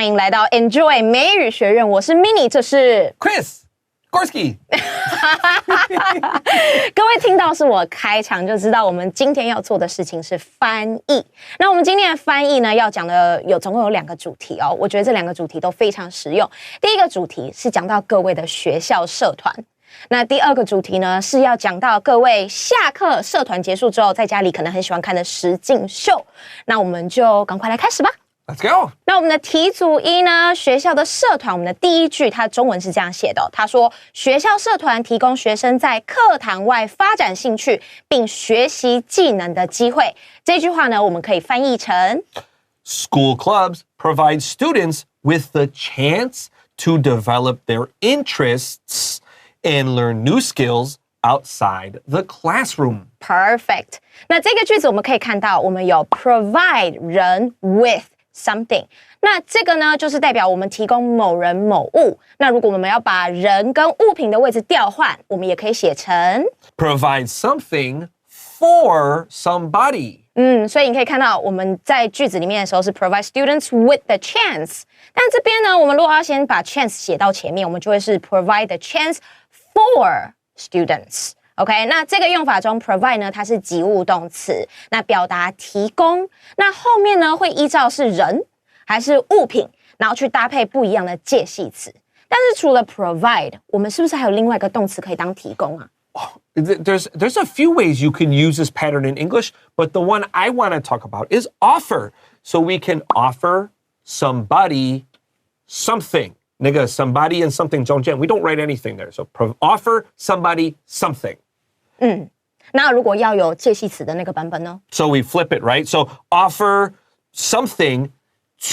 迎来到 Enjoy 美语学院，我是 Mini， 这是 Chris Gorski。各位听到是我开场就知道，我们今天要做的事情是翻译。那我们今天的翻译呢，要讲的总共有2个主题哦。我觉得这2个主题都非常实用。第一个主题是讲到各位的学校社团。那第2个主题呢，是要讲到各位下课社团结束之后，在家里可能很喜欢看的实境秀。那我们就赶快来开始吧。Let's go。那我们的题组1呢，学校的社团，我们的第一句，它中文是这样写的，他说学校社团提供学生在课堂外发展兴趣并学习技能的机会。这句话呢，我们可以翻译成 School clubs provide students with the chance to develop their interests and learn new skills outside the classroom. Perfect。那这个句子我们可以看到，我们有 provide 人 with something。那这个呢，就是代表我们提供某人某物。那如果我们要把人跟物品的位置调换，我们也可以写成 Provide something for somebody. 所以你可以看到我们在句子里面的时候是 provide students with the chance。但这边呢，我们如果要先把 chance 写到前面，我们就会是 provide the chance for students。OK， 那这个用法中 provide 呢，它是及物动词，那表达提供。那后面呢，会依照是人还是物品，然后去搭配不一样的介系词。但是除了 provide， 我们是不是还有另外一个动词可以当提供啊？There's a few ways you can use this pattern in English, but the one I want to talk about is offer. So we can offer somebody something. 那个 somebody and something 中间 we don't write anything there. So offer somebody something. 那如果要有介系词的那个版本呢？ So we flip it, right? So offer something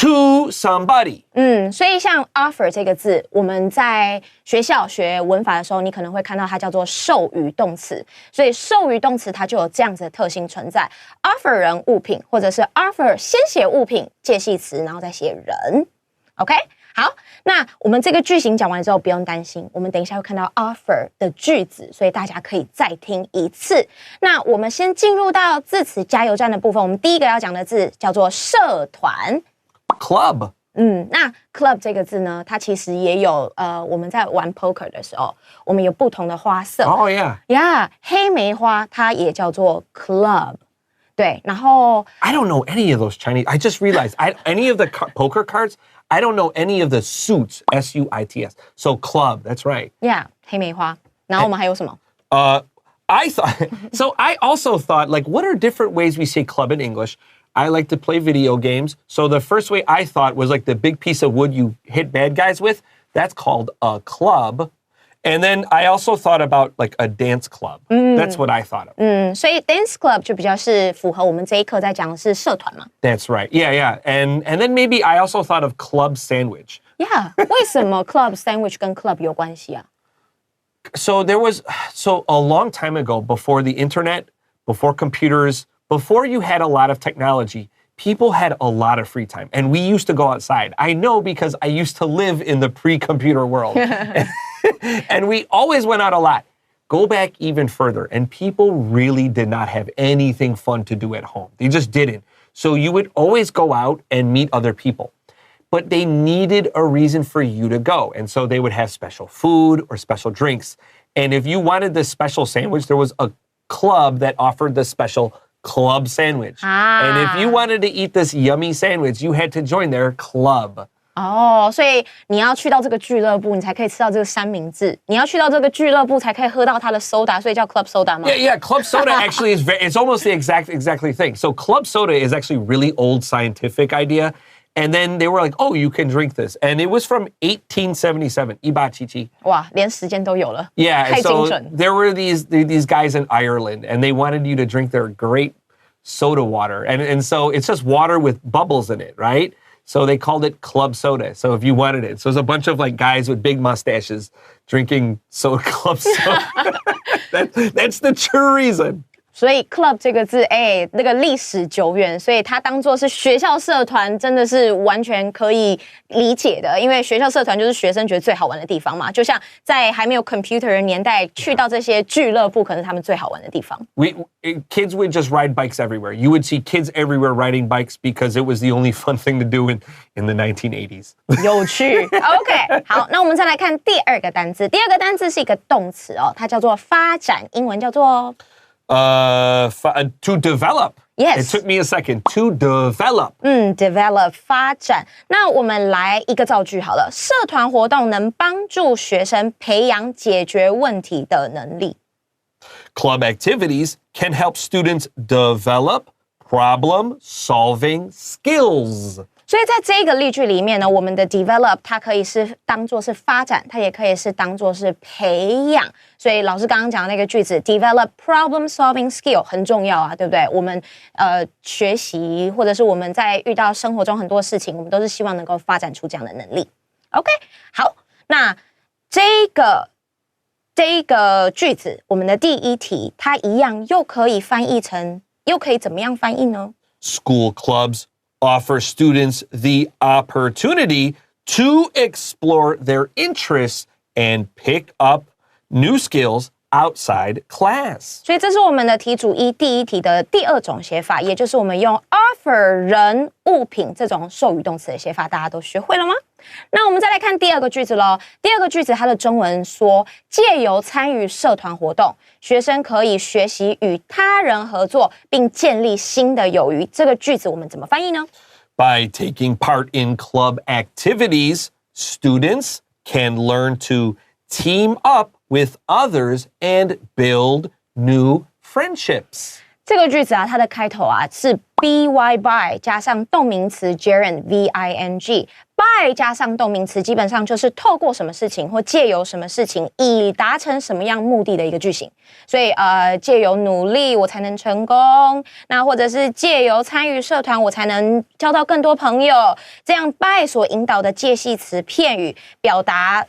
to somebody. 所以像 offer 这个字，我们在学校学文法的时候，你可能会看到它叫做授予动词。所以授予动词它就有这样子的特性存在 ：offer 人物品，或者是 offer 先写物品介系词，然后再写人。OK， 好，那我们这个句型讲完之后，不用担心，我们等一下会看到 offer 的句子，所以大家可以再听一次。那我们先进入到字词加油站的部分，我们第一个要讲的字叫做社团。Club. 那 club 这个字呢，它其实也有我们在玩 poker 的时候，我们有不同的花色。Oh yeah. Yeah， 黑梅花它也叫做 club。对，然后 I don't know any of those Chinese. I just realized any of the poker cards, I don't know any of the suits, S-U-I-T-S. So club, that's right. Yeah， 黑梅花。然后我们还有什么I also thought, like, what are different ways we say club in English? I like to play video games. So the first way I thought was like the big piece of wood you hit bad guys with. That's called a club. And then I also thought about like a dance club. That's what I thought of. 所以 dance club 就比较是符合我们这一课在讲的是社团嘛。That's right. Yeah. And then maybe I also thought of club sandwich. Yeah， 为什么 club sandwich 跟 club 有关系啊So a long time ago, before the internet, before computers, before you had a lot of technology, people had a lot of free time. And we used to go outside. I know because I used to live in the pre-computer world. And we always went out a lot. Go back even further. And people really did not have anything fun to do at home. They just didn't. So you would always go out and meet other people. But they needed a reason for you to go. And so they would have special food or special drinks. And if you wanted this special sandwich, there was a club that offered the special club sandwich. And if you wanted to eat this yummy sandwich, you had to join their club. 所以你要去到这个俱乐部，你才可以吃到这个三明治。你要去到这个俱乐部，才可以喝到它的 soda， 所以叫 club soda 吗 Yeah. Club soda actually it's almost the exactly thing. So club soda is actually a really old scientific idea. And then they were like, oh, you can drink this. And it was from 1877, 1877. 哇，连时间都有了。 Yeah, 太精 so 准。 there were these guys in Ireland, and they wanted you to drink their great soda water. And so it's just water with bubbles in it, right? So they called it club soda. So if you wanted it. So it's a bunch of like guys with big mustaches drinking club soda. That's the true reason. 所以 club 这个字，那个历史久远，所以它当作是学校社团，真的是完全可以理解的。因为学校社团就是学生觉得最好玩的地方嘛，就像在还没有 computer 的年代，去到这些俱乐部，可能是他们最好玩的地方。Kids would just ride bikes everywhere. You would see kids everywhere riding bikes because it was the only fun thing to do in the 1980s. 有趣 ，OK， 好，那我们再来看第二个单字。第二个单字是一个动词哦，它叫做发展，英文叫做。To develop. Yes. It took me a second. To develop. Develop 发展。那我们来一个造句好了。社团活动能帮助学生培养解决问题的能力。Club activities can help students develop problem-solving skills. 所以在这个例句里面呢，我们的 develop 它可以是当作是发展，它也可以是当作是培养。所以老师刚刚讲的那个句子 develop problem solving skill 很重要啊，对不对？我们学习或者是我们在遇到生活中很多事情，我们都是希望能够发展出这样的能力。OK， 好，那这个句子，我们的第一题，它一样又可以翻译成，又可以怎么样翻译呢？ School clubs offer students the opportunity to explore their interests and pick up new skills outside class. 所以这是我们的题主一第一题的第二种写法，也就是我们用 offer 人物品这种授予动词的写法，大家都学会了吗？那我们再来看第二个句子咯。第二个句子它的中文说，借由参与社团活动，学生可以学习与他人合作，并建立新的友谊。这个句子我们怎么翻译呢？ By taking part in club activities, students can learn to team up with others and build new friendships. 这个句子啊，它的开头啊是 by 加上动名词 gerund by 加上动名词，基本上就是透过什么事情或借由什么事情以达成什么样目的的一个句型。所以借由努力我才能成功，那或者是借由参与社团我才能交到更多朋友。这样 by 所引导的介系词片语表达。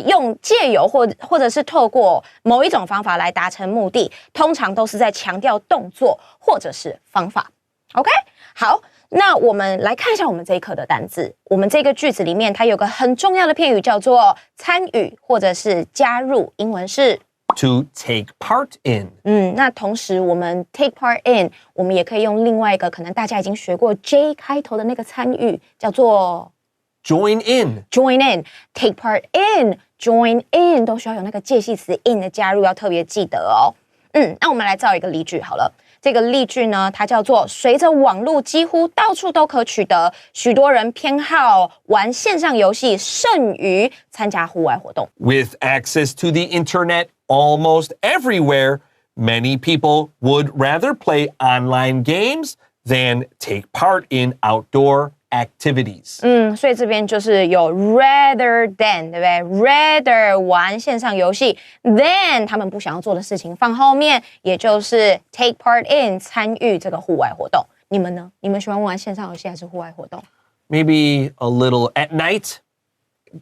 用借由或者是透过某一种方法来达成目的，通常都是在强调动作或者是方法。OK， 好，那我们来看一下我们这一课的单字。我们这个句子里面，它有个很重要的片语叫做参与或者是加入，英文是 to take part in. 那同时我们 take part in， 我们也可以用另外一个可能大家已经学过 J 开头的那个参与，叫做Join in. Join in, take part in, join in 都需要有那个介系词 in 的加入，要特别记得哦。那我们来造一个例句好了。这个例句呢，它叫做随着网络几乎到处都可取得，许多人偏好玩线上游戏胜于参加户外活动。With access to the internet almost everywhere, many people would rather play online games than take part in outdoor activities. 所以这边就是有 rather than， 对不对 ？rather 玩线上游戏 ，than 他们不想要做的事情放后面，也就是 take part in 参与这个户外活动。你们呢？你们喜欢玩线上游戏还是户外活动？ Maybe a little at night,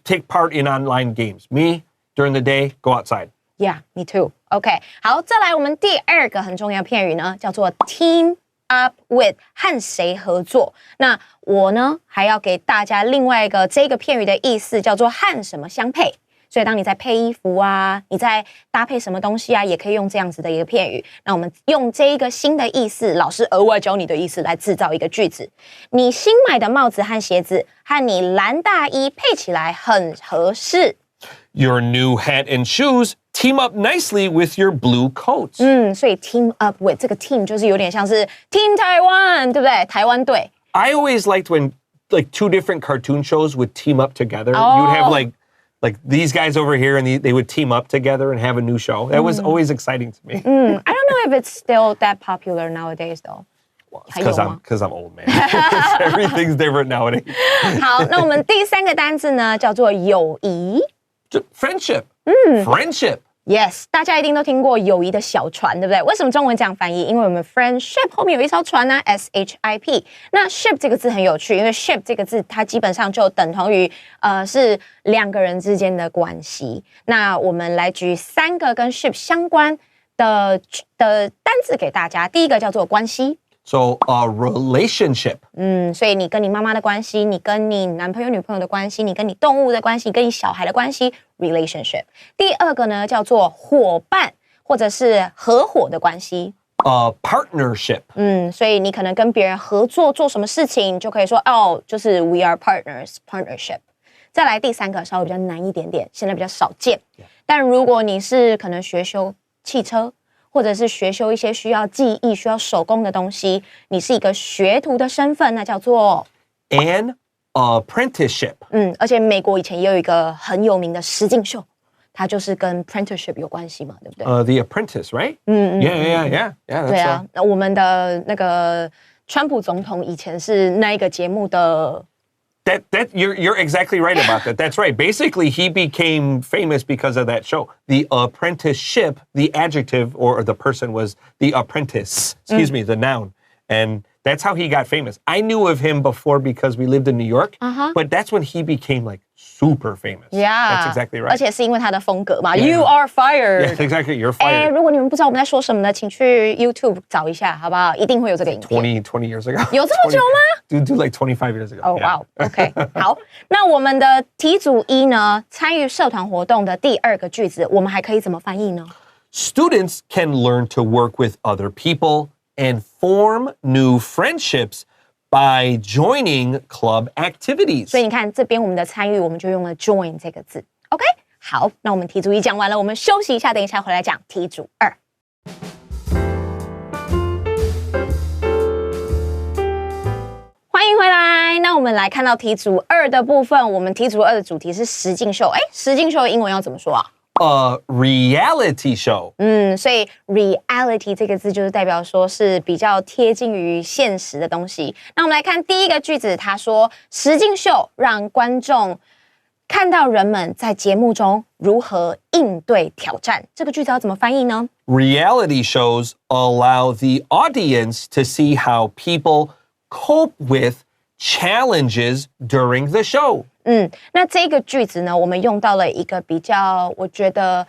take part in online games. Me, during the day, go outside. Yeah, me too. OK， 好，再来我们第二个很重要的片语呢，叫做 team up with 和谁合作。那我呢还要给大家另外一个这个片语的意思叫做和什么相配。所以当你在配衣服啊，你在搭配什么东西啊，也可以用这样子的一个片语。那我们用这一个新的意思，老师额外教你的意思来制造一个句子。你新买的帽子和鞋子和你蓝大衣配起来很合适。Your new hat and shoes team up nicely with your blue coats. 所以 team up with 这个 team 就是有点像是 Team Taiwan， 对不对？台湾队。I always liked when like two different cartoon shows would team up together. You'd have like these guys over here and they would team up together and have a new show. That was always exciting to me. I don't know if it's still that popular nowadays though. Because I'm old, man. Everything's different nowadays. 好，那我们第三个单字呢，叫做友谊。Friendship. Friendship. Yes， 大家一定都听过友谊的小船，对不对？为什么中文这样翻译？因为我们 friendship 后面有一艘船啊 ，ship。那 ship 这个字很有趣，因为 ship 这个字它基本上就等同于是两个人之间的关系。那我们来举3个跟 ship 相关单字给大家。第一个叫做关系。So a relationship. 所以你跟你妈妈的关系，你跟你男朋友女朋友的关系，你跟你动物的关系，你跟你小孩的关系 relationship。第二个呢叫做伙伴或者是合伙的关系。Partnership. 所以你可能跟别人合作做什么事情，就可以说就是 we are partners partnership。再来第三个稍微比较难一点点，现在比较少见。但如果你是可能学修汽车，或者是学修一些需要记忆、需要手工的东西，你是一个学徒的身份，那叫做 an apprenticeship. 而且美国以前也有一个很有名的实境秀，它就是跟 apprenticeship 有关系嘛，对不对？The Apprentice, right? Yeah. 对啊，那我们的那个川普总统以前是那一个节目的。That you're exactly right about that. That's right. Basically, he became famous because of that show. The apprenticeship, the adjective or the person was the apprentice. Excuse me, the noun. And that's how he got famous. I knew of him before because we lived in New York, but that's when he became like super famous. Yeah, that's exactly right. 而且是因为他的风格嘛。You are fired. Yes, exactly. You're fired. 如果你们不知道我们在说什么呢，请去 YouTube 找一下，好不好？一定会有这个影片。20 years ago. 有这么久吗？Do like 25 years ago. Oh wow. OK. 好，那我们的题组一呢，参与社团活动的第二个句子，我们还可以怎么翻译呢？ Students can learn to work with other people and form new friendships by joining club activities. 所以你看这边我们的参与，我们就用了 join 这个字。OK， 好，那我们题组一讲完了，我们休息一下，等一下回来讲题组二。欢迎回来，那我们来看到题组二的部分。我们题组二的主题是实境秀。实境秀的英文要怎么说啊？Reality show. 所以 reality 这个字就是代表说是比较贴近于现实的东西。那我们来看第一个句子，他说实境秀让观众看到人们在节目中如何应对挑战。这个句子要怎么翻译呢？ Reality shows allow the audience to see how people cope with challenges during the show. 那这个句子呢，我们用到了一个比较，我觉得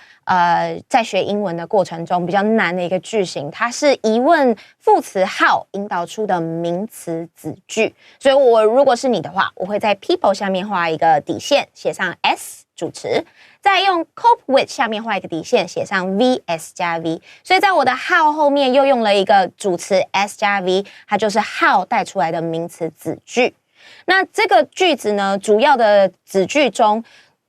在学英文的过程中比较难的一个句型，它是疑问副词 how 引导出的名词子句。所以我如果是你的话，我会在 people 下面画一个底线，写上 s 主词，再用 cope with 下面画一个底线，写上 vs 加 v。所以在我的 how 后面又用了一个主词 s 加 v， 它就是 how 带出来的名词子句。那这个句子呢，主要的子句中，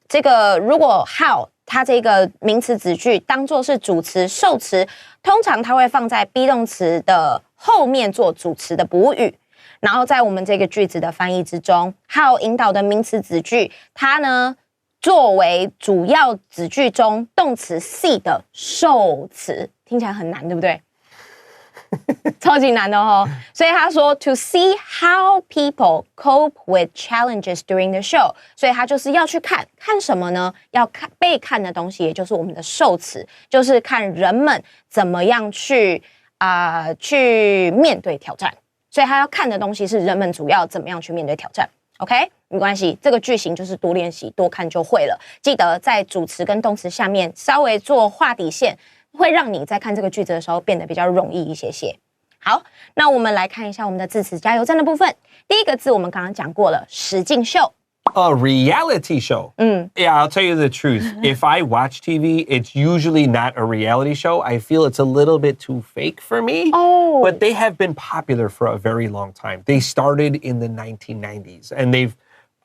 这个如果 how 它这个名词子句当作是主词受词，通常它会放在 be 动词的后面做主词的补语。然后在我们这个句子的翻译之中 how 引导的名词子句，它呢作为主要子句中动词 see 的受词，听起来很难，对不对？超级难的哦，所以他说 to see how people cope with challenges during the show， 所以他就是要去看什么呢？要看被看的东西，也就是我们的受词，就是看人们怎么样去面对挑战。所以他要看的东西是人们主要怎么样去面对挑战。OK， 没关系，这个句型就是多练习多看就会了。记得在主词跟动词下面稍微做画底线，会让你在看这个句子的时候变得比较容易一些些。好，那我们来看一下我们的字词加油站的部分。第一个字我们刚刚讲过了，实境秀。A reality show. Yeah, I'll tell you the truth. If I watch TV, it's usually not a reality show. I feel it's a little bit too fake for me. Oh. But they have been popular for a very long time. They started in the 1990s, and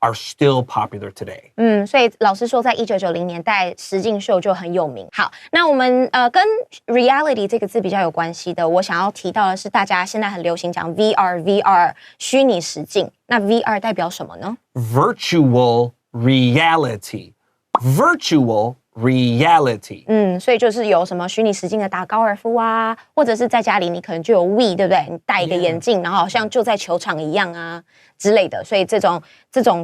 are still popular today. 所以老师说，在1990年代，实境秀就很有名。好，那我们跟 reality 这个字比较有关系的，我想要提到的是，大家现在很流行讲 VR 虚拟实境。那 VR 代表什么呢？ Virtual reality. Virtual reality. 所以就是有什么虚拟实境的打高尔夫啊，或者是在家里你可能就有 Wii， 对不对？你戴一个眼镜，然后好像就在球场一样啊之类的，所以这种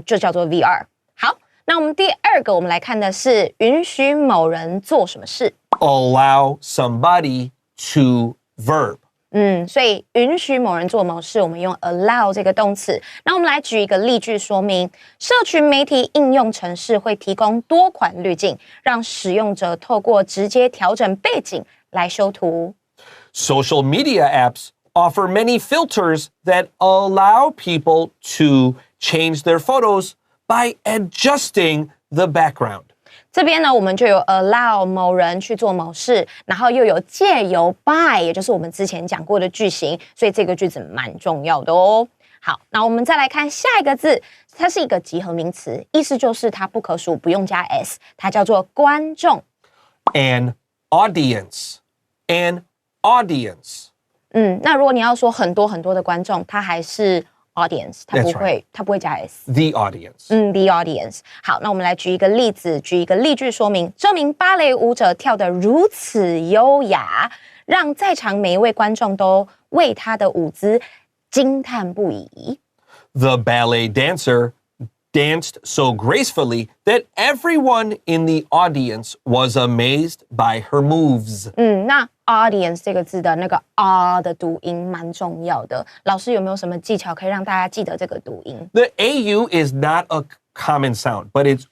就叫做 VR。好，那我们第二个我们来看的是允许某人做什么事。Allow somebody to verb. 所以允许某人做某事，我们用 allow 这个动词。那我们来举一个例句说明：社群媒体应用程式会提供多款滤镜，让使用者透过直接调整背景来修图。Social media apps offer many filters that allow people to change their photos by adjusting the background. 这边呢，我们就有 allow 某人去做某事，然后又有借由 by， 也就是我们之前讲过的句型，所以这个句子蛮重要的哦。好，那我们再来看下一个字，它是一个集合名词，意思就是它不可数，不用加 s， 它叫做观众。An audience. An audience. 那如果你要说很多很多的观众，它还是 audience， 它不会加 s。 The audience. The audience。好，那我们来举一个例子，举一个例句说明。这名芭蕾舞者跳得如此优雅，让在场每一位观众都为他的舞姿惊叹不已。The ballet dancer danced so gracefully that everyone in the audience was amazed by her moves. 那 audience 这个字的那个 r 的读音蛮重要的。老师有没有什么技巧可以让大家记得这个读音？ The AU is not a common sound, but it's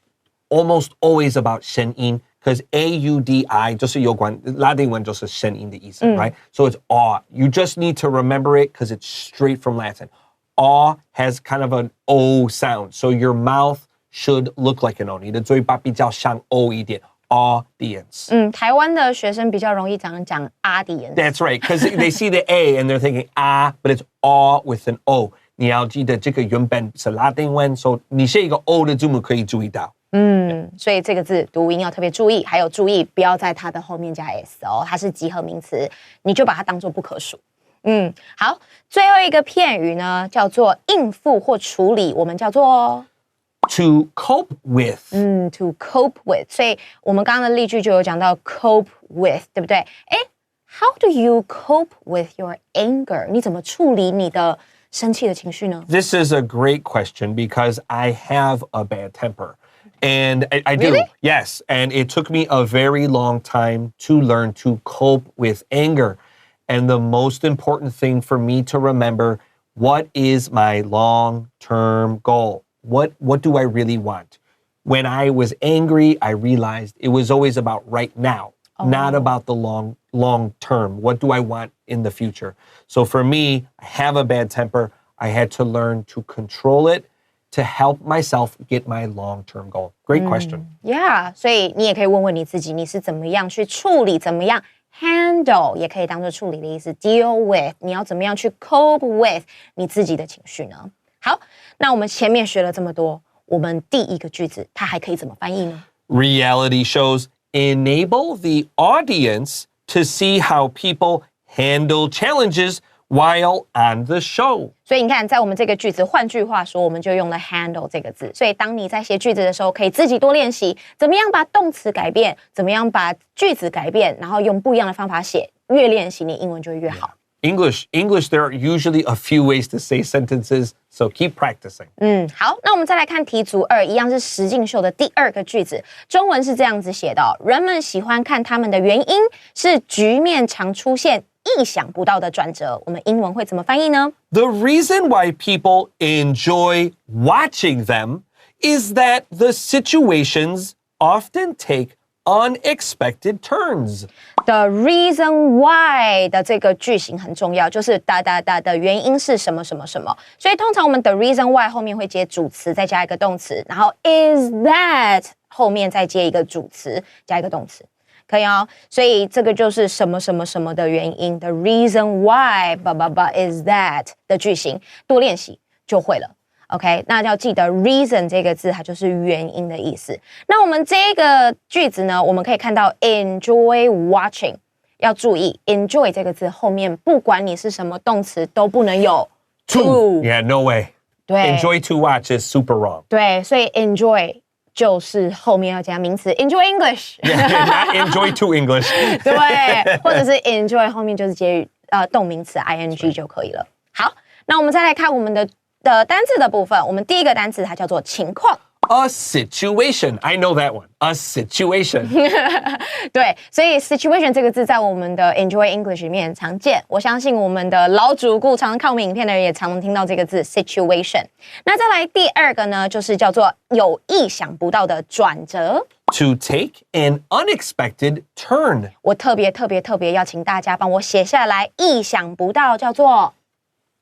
almost always about 声音 because AUDI 就是有关拉丁文就是声音的意思 right? So it's aw. You just need to remember it because it's straight from Latin. Aw has kind of an O sound, so your mouth should look like an O. 你的嘴巴比较像 O 一点 audience. 台湾的学生比较容易讲 audience。 That's right, because they see the A and they're thinking but it's aw with an O. 你要记得这个原本是拉丁文 so 你写一个 O 的字母可以注意到。所以这个字读音要特别注意，还有注意不要在它的后面加 s 哦，它是集合名词，你就把它当作不可数。好，最后一个片语呢，叫做应付或处理，我们叫做To cope with. to cope with。所以我们刚刚的例句就有讲到 cope with， 对不对？How do you cope with your anger？ 你怎么处理你的生气的情绪呢？ This is a great question because I have a bad temper. And I do. Really? Yes. And it took me a very long time to learn to cope with anger. And the most important thing for me to remember, what is my long-term goal? What do I really want? When I was angry, I realized it was always about right now, not about the long term. What do I want in the future? So for me, I have a bad temper. I had to learn to control it to help myself get my long-term goal. Great question. Yeah， 所以你也可以问问你自己，你是怎么样去处理，怎么样 handle， 也可以当做处理的意思 ，deal with， 你要怎么样去 cope with 你自己的情绪呢？好，那我们前面学了这么多，我们第一个句子它还可以怎么翻译呢？ Reality shows enable the audience to see how people handle challenges while on the show. 所以你看，在我们这个句子，换句话说，我们就用了 handle 这个字。所以当你在写句子的时候，可以自己多练习，怎么样把动词改变，怎么样把句子改变，然后用不一样的方法写。越练习，你英文就会越好。English, there are usually a few ways to say sentences, so keep practicing. 好，那我们再来看题组2，一样是实境秀的第2个句子。中文是这样子写的人们喜欢看他们的原因是局面常出现意想不到的转折。我们英文会怎么翻译呢？ The reason why people enjoy watching them is that the situations often take unexpected turns. The reason why 的这个句型很重要，就是哒哒哒的原因是什么什么什么。所以通常我们 the reason why 后面会接主词，再加一个动词，然后 is that 后面再接一个主词，加一个动词。可以哦，所以这个就是什么什么什么的原因 ，the reason why is that 的句型，多练习就会了。OK， 那要记得 reason 这个字，它就是原因的意思。那我们这个句子呢，我们可以看到 enjoy watching， 要注意 enjoy 这个字后面，不管你是什么动词，都不能有 To. Yeah, no way. 对 Enjoy to watch is super wrong. 对，所以 enjoy 就是后面要加名词 enjoy English， Not enjoy to English. 对，或者是 enjoy 后面就是接动名词 ing 就可以了。好，那我们再来看我们的单字的部分。我们第一个单词它叫做情况。A situation. I know that one. A situation. 对，所以 situation 这个字在我们的 Enjoy English 里面常见。我相信我们的老主顾常常看我们影片的人也常能听到这个字 situation。那再来第2个呢，就是叫做有意想不到的转折。To take an unexpected turn. 我特别要请大家帮我写下来，意想不到叫做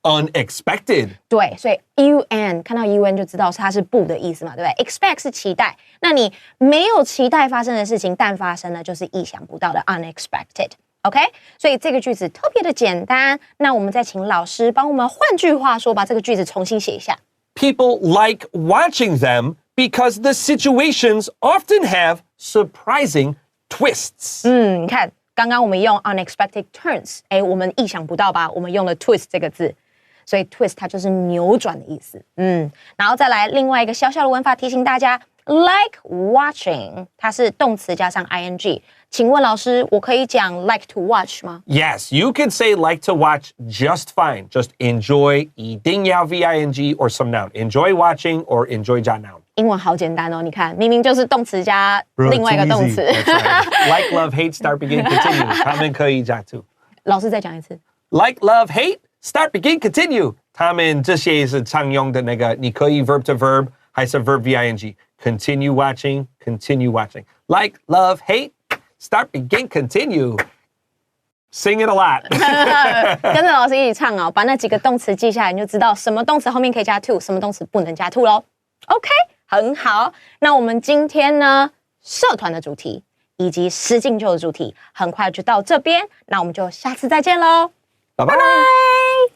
Unexpected. 对，所以 UN 看到 UN 就知道它是不的意思嘛，对不对 ？Expect 是期待，那你没有期待发生的事情，但发生了就是意想不到的 unexpected。OK， 所以这个句子特别的简单。那我们再请老师帮我们换句话说，把这个句子重新写一下。People like watching them because the situations often have surprising twists. 你看，刚刚我们用 unexpected turns，我们意想不到吧？我们用了 twist 这个字，所以 twist 它就是扭转的意思。然后再来另外一个小小的文法提醒大家 ，like watching 它是动词加上 ing。请问老师，我可以讲 like to watch 吗？ Yes, you could say like to watch just fine. Just enjoy 一定要 VING or some noun. Enjoy watching or enjoy 加 noun. 英文好简单哦，你看，明明就是动词加另外一个动词。Like, love, hate, start, begin, continue. 他们可以加 to. 老师再讲一次。Like, love, hate, start, begin, continue. 他们这些是常用的那个，你可以 verb to verb 还是 verb VING. Continue watching, continue watching. Like, love, hate, start, begin, continue. Sing it a lot. 跟着老师一起唱哦，把那几个动词记下来，你就知道什么动词后面可以加 to， 什么动词不能加 to 咯。OK， 很好。那我们今天呢，社团的主题以及实境秀的主题，很快就到这边。那我们就下次再见喽，拜拜。